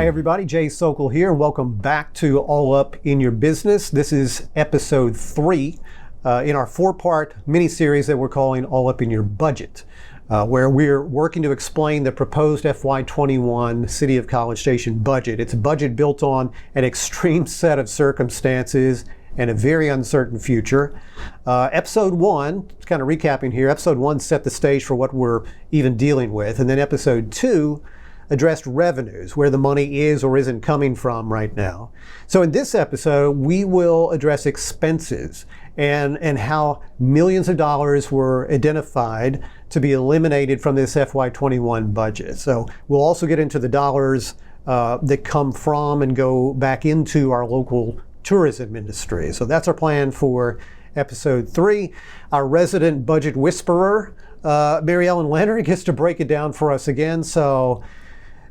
everybody, Jay Socol here. Welcome back to All Up in Your Business. This is episode 3 in our 4-part mini-series that we're calling All Up in Your Budget, where we're working to explain the proposed FY21 City of College Station budget. It's a budget built on an extreme set of circumstances and a very uncertain future. Episode 1, kind of recapping here, episode 1 set the stage for what we're even dealing with, and then episode 2 addressed revenues, where the money is or isn't coming from right now. So in this episode, we will address expenses and how millions of dollars were identified to be eliminated from this FY21 budget. So we'll also get into the dollars that come from and go back into our local tourism industry. So that's our plan for episode 3. Our resident budget whisperer, Mary Ellen Leonard, gets to break it down for us again. So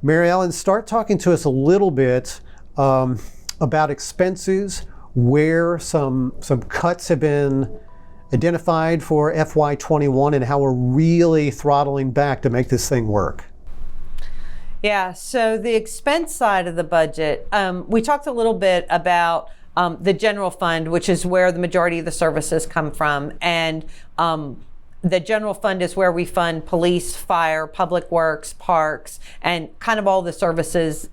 Mary Ellen, start talking to us a little bit about expenses, where some cuts have been identified for FY21 and how we're really throttling back to make this thing work. Yeah, so the expense side of the budget, we talked a little bit about the general fund, which is where the majority of the services come from. And the general fund is where we fund police, fire, public works, parks, and kind of all the services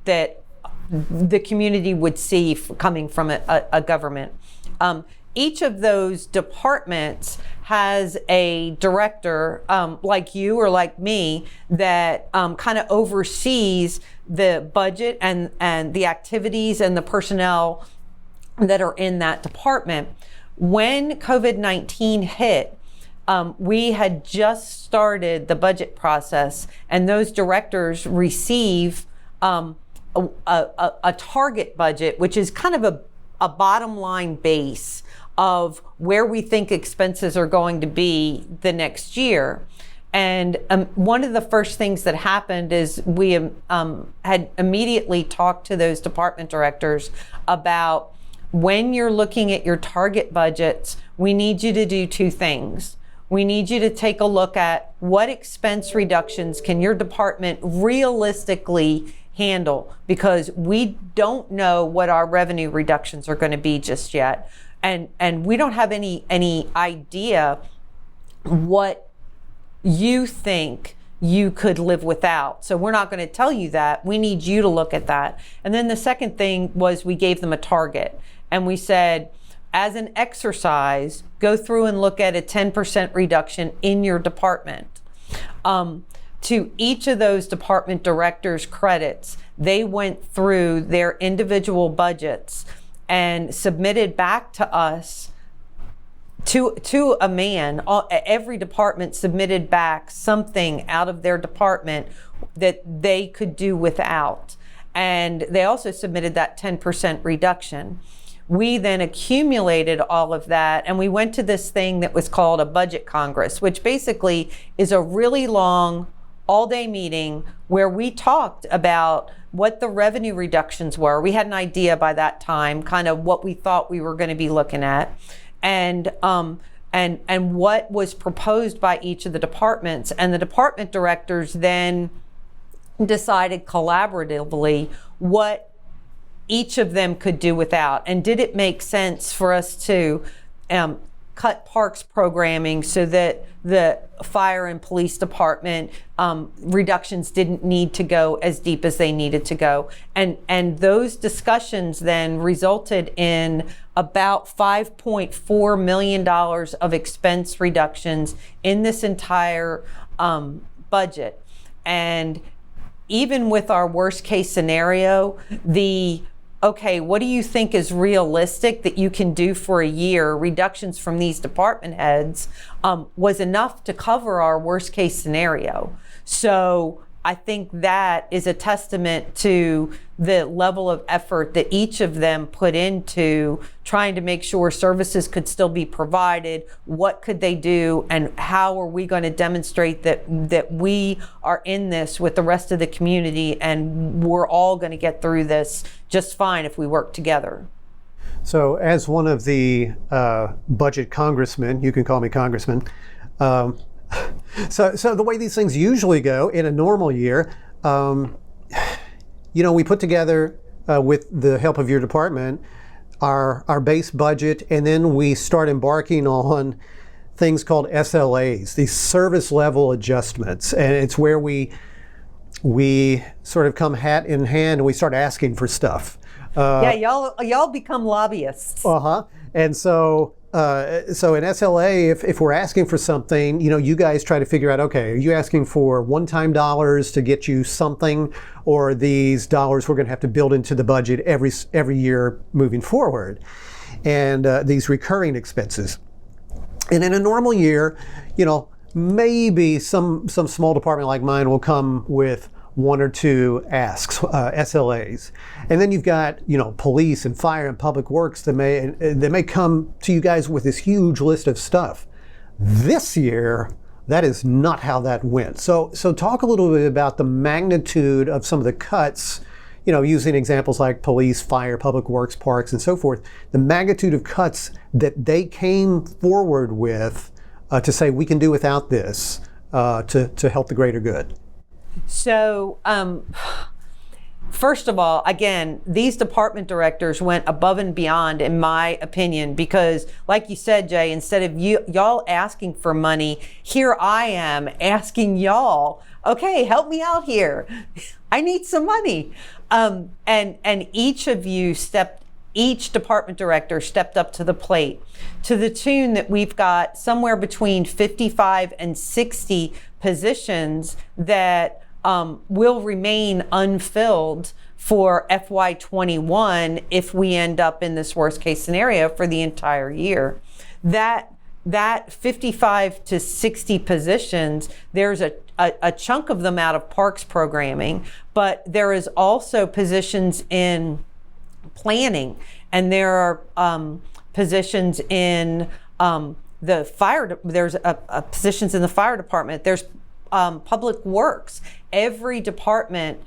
that the community would see coming from a government. Each of those departments has a director like you or like me that kind of oversees the budget and the activities and the personnel that are in that department. When COVID-19 hit, we had just started the budget process, and those directors receive a target budget, which is kind of a bottom line base of where we think expenses are going to be the next year. And one of the first things that happened is we had immediately talked to those department directors about, when you're looking at your target budgets, we need you to do 2 things. We need you to take a look at what expense reductions can your department realistically handle, because we don't know what our revenue reductions are going to be just yet. And we don't have any idea what you think you could live without. So we're not going to tell you that. We need you to look at that. And then the second thing was, we gave them a target, and we said, as an exercise, go through and look at a 10% reduction in your department. To each of those department directors' credits, they went through their individual budgets and submitted back to us, to a man. Every department submitted back something out of their department that they could do without. And they also submitted that 10% reduction. We then accumulated all of that, and we went to this thing that was called a budget congress, which basically is a really long all-day meeting where we talked about what the revenue reductions were. We had an idea by that time, kind of what we thought we were going to be looking at, and what was proposed by each of the departments. And the department directors then decided collaboratively what each of them could do without, and did it make sense for us to cut parks programming so that the fire and police department reductions didn't need to go as deep as they needed to go. And those discussions then resulted in about $5.4 million of expense reductions in this entire budget. And even with our worst case scenario, okay, what do you think is realistic that you can do for a year? Reductions from these department heads was enough to cover our worst case scenario. So I think that is a testament to the level of effort that each of them put into trying to make sure services could still be provided. What could they do, and how are we going to demonstrate that we are in this with the rest of the community, and we're all going to get through this just fine if we work together. So as one of the budget congressmen, you can call me congressman, so the way these things usually go in a normal year, we put together with the help of your department our base budget, and then we start embarking on things called SLAs, these service level adjustments, and it's where we sort of come hat in hand and we start asking for stuff. Yeah, y'all become lobbyists. And so in SLA, if we're asking for something, you guys try to figure out, okay, are you asking for one-time dollars to get you something, or these dollars we're going to have to build into the budget every year moving forward, and these recurring expenses. And in a normal year, maybe some small department like mine will come with one or two asks, SLAs, and then you've got police and fire and public works that may come to you guys with this huge list of stuff. This year, that is not how that went. So talk a little bit about the magnitude of some of the cuts, using examples like police, fire, public works, parks, and so forth. The magnitude of cuts that they came forward with to say we can do without this to help the greater good. So, first of all, again, these department directors went above and beyond, in my opinion, because like you said, Jay, instead of y'all asking for money, here I am asking y'all, okay, help me out here. I need some money. And each department director stepped up to the plate to the tune that we've got somewhere between 55 and 60 positions that will remain unfilled for FY21 if we end up in this worst case scenario for the entire year. That 55 to 60 positions, there's a chunk of them out of parks programming, but there is also positions in planning, and there are positions in the fire. There's positions in the fire department. There's public works. Every department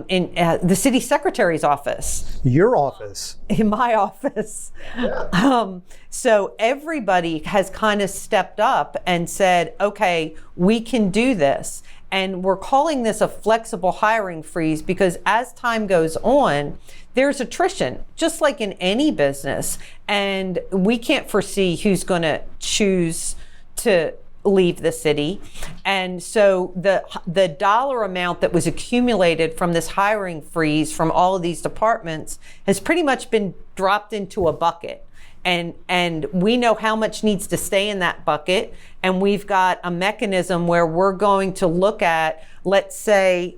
in the city secretary's office. Your office. In my office. Yeah. So everybody has kind of stepped up and said, okay, we can do this. And we're calling this a flexible hiring freeze because as time goes on, there's attrition, just like in any business. And we can't foresee who's going to choose to leave the city. And so the dollar amount that was accumulated from this hiring freeze from all of these departments has pretty much been dropped into a bucket. And we know how much needs to stay in that bucket. And we've got a mechanism where we're going to look at, let's say,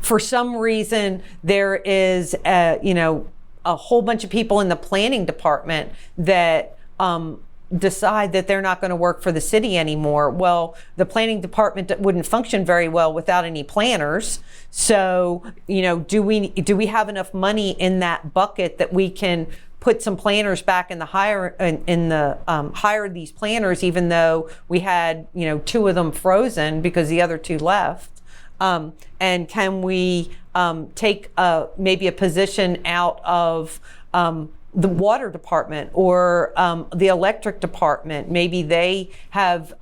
for some reason, there is a whole bunch of people in the planning department that decide that they're not going to work for the city anymore. Well, the planning department wouldn't function very well without any planners. So, do we have enough money in that bucket that we can put some planners back in the hire these planners, even though we had, two of them frozen because the other two left? And can we take maybe a position out of the water department or the electric department? Maybe they have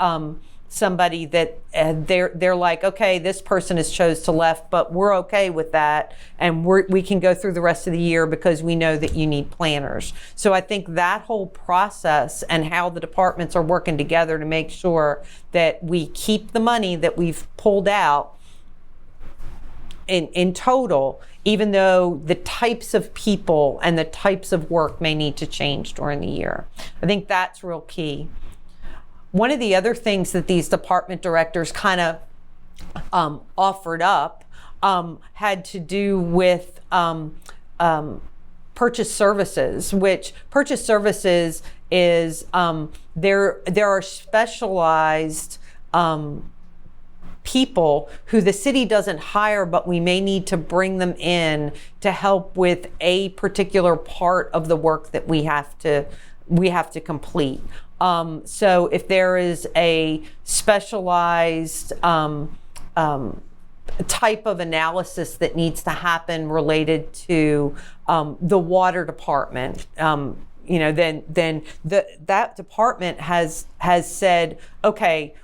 somebody that they're like, okay, this person has chose to left, but we're okay with that, and we can go through the rest of the year because we know that you need planners. So I think that whole process and how the departments are working together to make sure that we keep the money that we've pulled out in total, even though the types of people and the types of work may need to change during the year. I think that's real key. One of the other things that these department directors kind of offered up had to do with purchase services, which purchase services is there are specialized people who the city doesn't hire, but we may need to bring them in to help with a particular part of the work that we have to complete. So if there is a specialized type of analysis that needs to happen related to the water department, then that department has said, okay,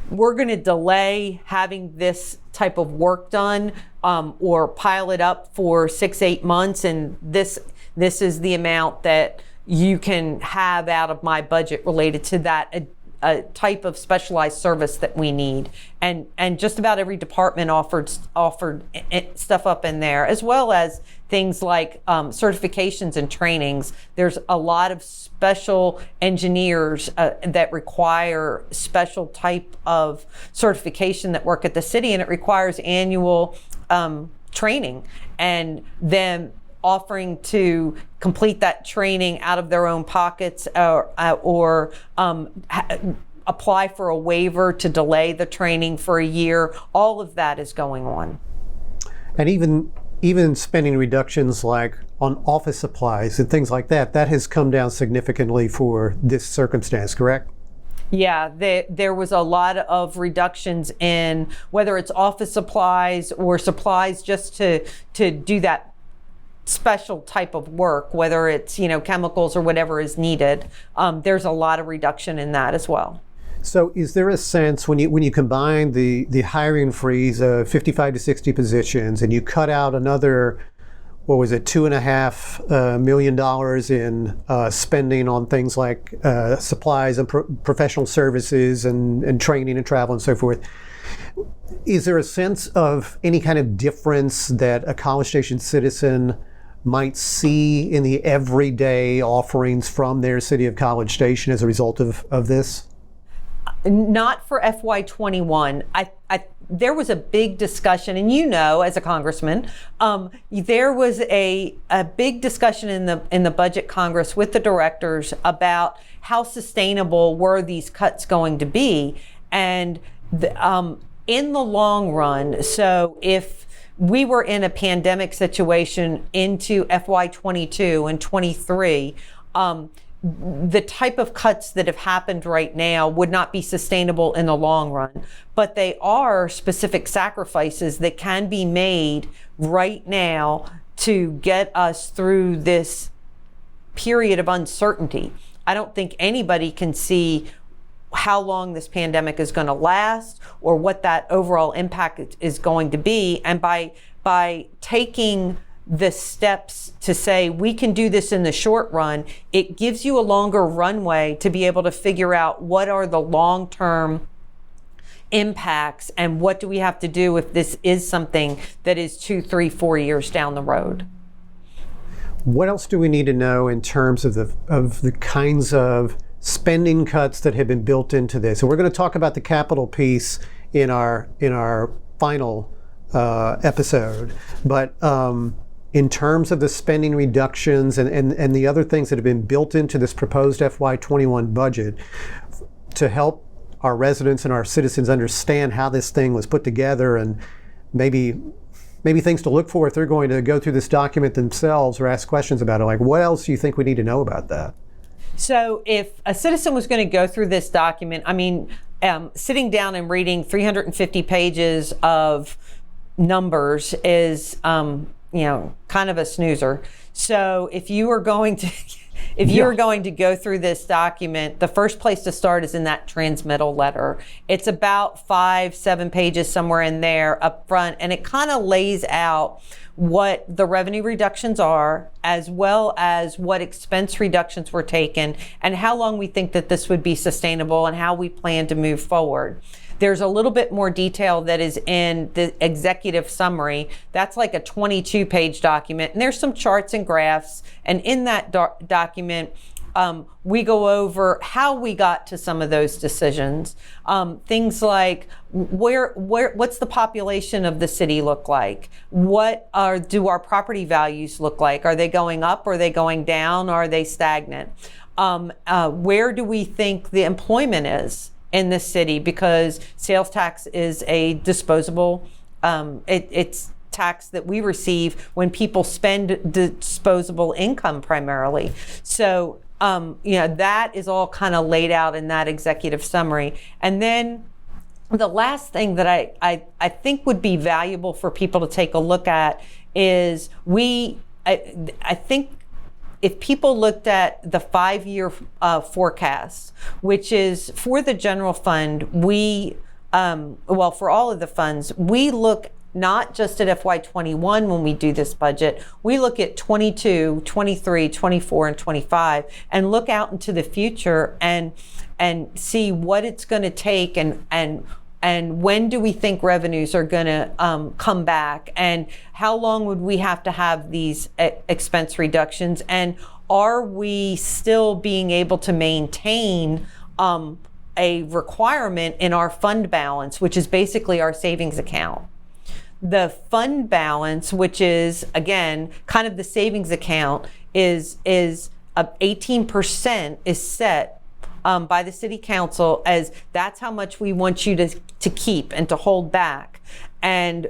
we're going to delay having this type of work done, or pile it up for 6-8 months, and this is the amount that you can have out of my budget related to that a type of specialized service that we need. And just about every department offered stuff up in there, as well as things like certifications and trainings. There's a lot of special engineers that require special type of certification that work at the city, and it requires annual training, and them offering to complete that training out of their own pockets, or apply for a waiver to delay the training for a year. All of that is going on. And even spending reductions like on office supplies and things like that has come down significantly for this circumstance, correct? Yeah, there was a lot of reductions in whether it's office supplies or supplies just to do that special type of work, whether it's chemicals or whatever is needed. There's a lot of reduction in that as well. So is there a sense when you combine the hiring freeze of 55 to 60 positions, and you cut out another, what was it, $2.5 million in spending on things like supplies and professional services and training and travel and so forth, is there a sense of any kind of difference that a College Station citizen might see in the everyday offerings from their city of College Station as a result of this? Not for FY21. There was a big discussion, and as a congressman, there was a big discussion in the budget Congress with the directors about how sustainable were these cuts going to be, and in the long run. So if we were in a pandemic situation into FY22 and 23, the type of cuts that have happened right now would not be sustainable in the long run. But they are specific sacrifices that can be made right now to get us through this period of uncertainty. I don't think anybody can see how long this pandemic is going to last or what that overall impact is going to be. And by taking the steps to say we can do this in the short run, it gives you a longer runway to be able to figure out what are the long-term impacts and what do we have to do if this is something that is 2, 3, 4 years down the road. What else do we need to know in terms of the kinds of spending cuts that have been built into this? And we're going to talk about the capital piece in our final episode, but in terms of the spending reductions and the other things that have been built into this proposed FY21 budget to help our residents and our citizens understand how this thing was put together, and maybe things to look for if they're going to go through this document themselves or ask questions about it. Like, what else do you think we need to know about that? So if a citizen was going to go through this document, sitting down and reading 350 pages of numbers is, kind of a snoozer. So if you are going to, are going to go through this document, the first place to start is in that transmittal letter. It's about 5-7 pages, somewhere in there up front, and it kind of lays out what the revenue reductions are, as well as what expense reductions were taken, and how long we think that this would be sustainable and how we plan to move forward. There's a little bit more detail that is in the executive summary. That's like a 22-page document, and there's some charts and graphs. And in that document, we go over how we got to some of those decisions. Things like what's the population of the city look like? Do our property values look like? Are they going up? Are they going down? Are they stagnant? Where do we think the employment is in this city? Because sales tax is a disposable, it's tax that we receive when people spend disposable income primarily. So, that is all kind of laid out in that executive summary. And then the last thing that I think would be valuable for people to take a look at is I think if people looked at the 5-year forecast, which is for the general fund, we well, for all of the funds, we look not just at FY21 when we do this budget, we look at 22, 23, 24, and 25 and look out into the future and see what it's going to take and when do we think revenues are going to come back, and how long would we have to have these expense reductions, and are we still being able to maintain a requirement in our fund balance, which is basically our savings account. The fund balance, which is again kind of the savings account, is 18% is set by the city council as that's how much we want you to keep and to hold back. And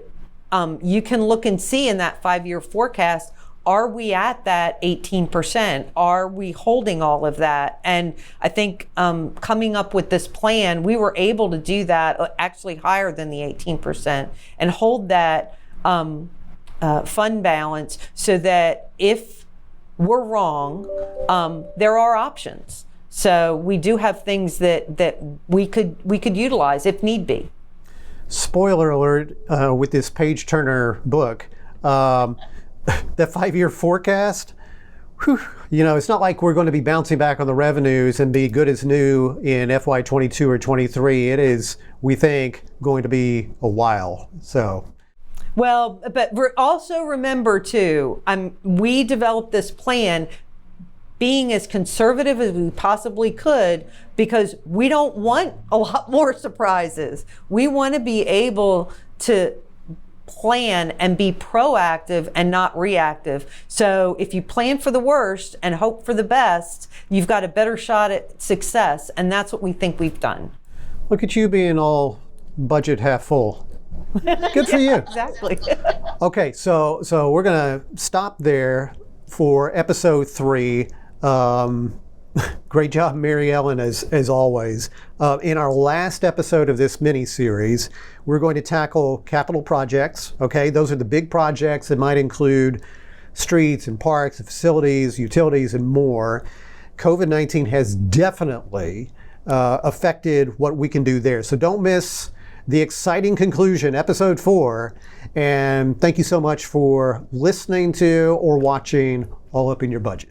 you can look and see in that 5-year forecast, are we at that 18%? Are we holding all of that? And I think coming up with this plan, we were able to do that actually higher than the 18% and hold that fund balance so that if we're wrong, there are options. So we do have things that we could utilize if need be. Spoiler alert, with this page turner book, that 5-year forecast, it's not like we're going to be bouncing back on the revenues and be good as new in FY22 or 23. It is, we think, going to be a while. So. Well, but also remember too, we developed this plan being as conservative as we possibly could because we don't want a lot more surprises. We want to be able to plan and be proactive and not reactive. So if you plan for the worst and hope for the best, you've got a better shot at success. And that's what we think we've done. Look at you being all budget half full. Good for you. Exactly. Okay, so we're going to stop there for episode 3. Great job, Mary Ellen, as always. In our last episode of this mini-series, we're going to tackle capital projects. Okay, those are the big projects that might include streets and parks and facilities, utilities, and more. COVID-19 has definitely affected what we can do there. So don't miss the exciting conclusion, episode 4. And thank you so much for listening to or watching All Up in Your Budget.